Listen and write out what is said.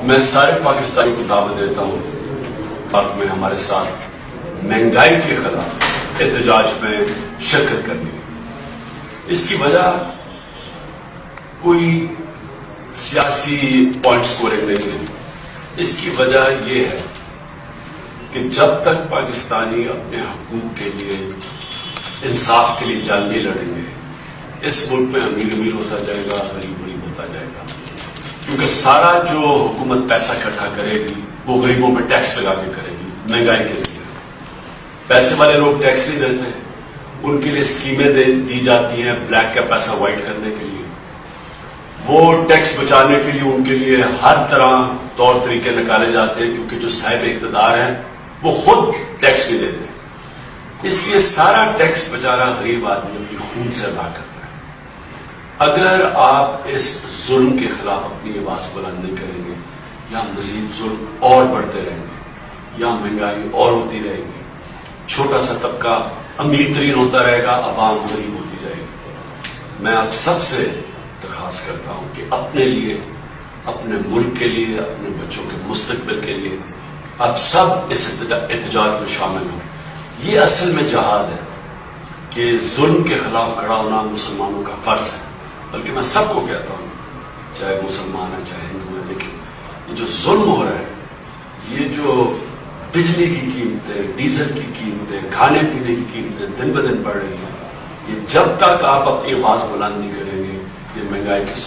میں سارے پاکستانیوں کو دعوت دیتا ہوں پاک میں ہمارے ساتھ مہنگائی کے خلاف احتجاج میں شرکت کرنے کی۔ اس کی وجہ کوئی سیاسی پوائنٹ سکورنگ نہیں ہے، اس کی وجہ یہ ہے کہ جب تک پاکستانی اپنے حقوق کے لیے انصاف کے لیے جنگ نہیں لڑیں گے، اس ملک میں امیر امیر ہوتا جائے گا، غریب غریب ہوتا جائے گا، کیونکہ سارا جو حکومت پیسہ اکٹھا کرے گی وہ غریبوں پہ ٹیکس لگا کے کرے گی مہنگائی کے ذریعے۔ پیسے والے لوگ ٹیکس نہیں دیتے، ان کے لیے اسکیمیں دی جاتی ہیں بلیک کا پیسہ وائٹ کرنے کے لیے، وہ ٹیکس بچانے کے لیے ان کے لیے ہر طرح طور طریقے نکالے جاتے ہیں، کیونکہ جو صاحب اقتدار ہیں وہ خود ٹیکس نہیں دیتے، اس لیے سارا ٹیکس بچانا غریب آدمی اپنی خون سے ادا کرتا ہے۔ اگر آپ اس ظلم کے خلاف اپنی آواز بلند نہیں کریں گے، یا مزید ظلم اور بڑھتے رہیں گے، یا مہنگائی اور ہوتی رہے گی، چھوٹا سا طبقہ امیر ترین ہوتا رہے گا، عوام غریب ہوتی جائے گی۔ میں آپ سب سے درخواست کرتا ہوں کہ اپنے لیے، اپنے ملک کے لیے، اپنے بچوں کے مستقبل کے لیے آپ سب اس احتجاج میں شامل ہوں۔ یہ اصل میں جہاد ہے کہ ظلم کے خلاف کھڑا ہونا مسلمانوں کا فرض ہے، بلکہ میں سب کو کہتا ہوں، چاہے مسلمان ہیں چاہے ہندو ہیں، لیکن یہ جو ظلم ہو رہا ہے، یہ جو بجلی کی قیمتیں، ڈیزل کی قیمتیں، کھانے پینے کی قیمتیں دن بدن بڑھ رہی ہیں، یہ جب تک آپ اپنی آواز بلند نہیں کریں گے، یہ مہنگائی کے